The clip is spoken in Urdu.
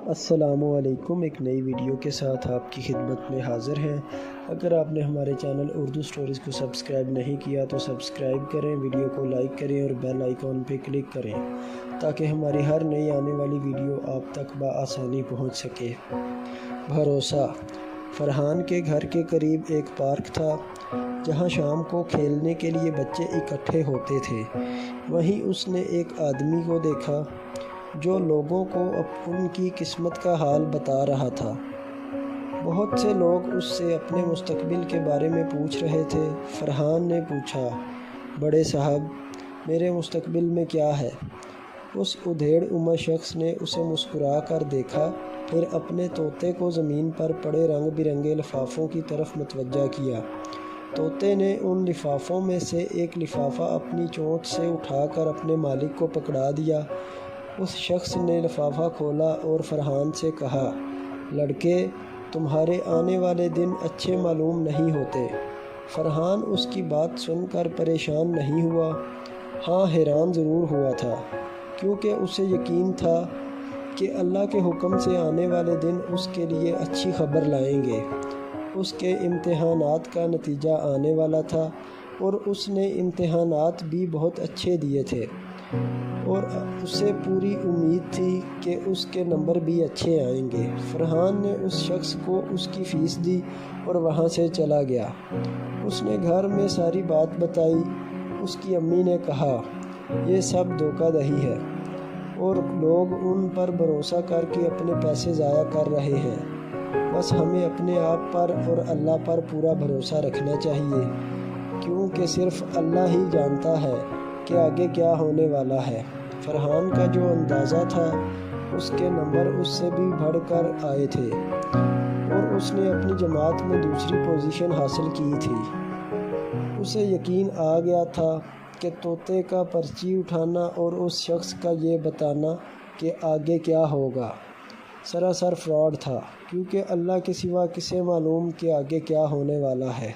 السلام علیکم، ایک نئی ویڈیو کے ساتھ آپ کی خدمت میں حاضر ہیں۔ اگر آپ نے ہمارے چینل اردو سٹوریز کو سبسکرائب نہیں کیا تو سبسکرائب کریں، ویڈیو کو لائک کریں اور بیل آئیکن پہ کلک کریں تاکہ ہماری ہر نئی آنے والی ویڈیو آپ تک بآسانی پہنچ سکے۔ بھروسہ۔ فرحان کے گھر کے قریب ایک پارک تھا جہاں شام کو کھیلنے کے لیے بچے اکٹھے ہوتے تھے۔ وہیں اس نے ایک آدمی کو دیکھا جو لوگوں کو ان کی قسمت کا حال بتا رہا تھا۔ بہت سے لوگ اس سے اپنے مستقبل کے بارے میں پوچھ رہے تھے۔ فرحان نے پوچھا، بڑے صاحب، میرے مستقبل میں کیا ہے؟ اس ادھیڑ عمر شخص نے اسے مسکرا کر دیکھا، پھر اپنے طوطے کو زمین پر پڑے رنگ برنگے لفافوں کی طرف متوجہ کیا۔ طوطے نے ان لفافوں میں سے ایک لفافہ اپنی چونچ سے اٹھا کر اپنے مالک کو پکڑا دیا۔ اس شخص نے لفافہ کھولا اور فرحان سے کہا، لڑکے، تمہارے آنے والے دن اچھے معلوم نہیں ہوتے۔ فرحان اس کی بات سن کر پریشان نہیں ہوا، ہاں حیران ضرور ہوا تھا، کیونکہ اسے یقین تھا کہ اللہ کے حکم سے آنے والے دن اس کے لیے اچھی خبر لائیں گے۔ اس کے امتحانات کا نتیجہ آنے والا تھا اور اس نے امتحانات بھی بہت اچھے دیے تھے اور اسے پوری امید تھی کہ اس کے نمبر بھی اچھے آئیں گے۔ فرحان نے اس شخص کو اس کی فیس دی اور وہاں سے چلا گیا۔ اس نے گھر میں ساری بات بتائی۔ اس کی امی نے کہا، یہ سب دھوکہ دہی ہے اور لوگ ان پر بھروسہ کر کے اپنے پیسے ضائع کر رہے ہیں۔ بس ہمیں اپنے آپ پر اور اللہ پر پورا بھروسہ رکھنا چاہیے، کیونکہ صرف اللہ ہی جانتا ہے کہ آگے کیا ہونے والا ہے۔ فرحان کا جو اندازہ تھا، اس کے نمبر اس سے بھی بڑھ کر آئے تھے اور اس نے اپنی جماعت میں دوسری پوزیشن حاصل کی تھی۔ اسے یقین آ گیا تھا کہ طوطے کا پرچی اٹھانا اور اس شخص کا یہ بتانا کہ آگے کیا ہوگا سراسر فراڈ تھا، کیونکہ اللہ کے سوا کسے معلوم کہ آگے کیا ہونے والا ہے۔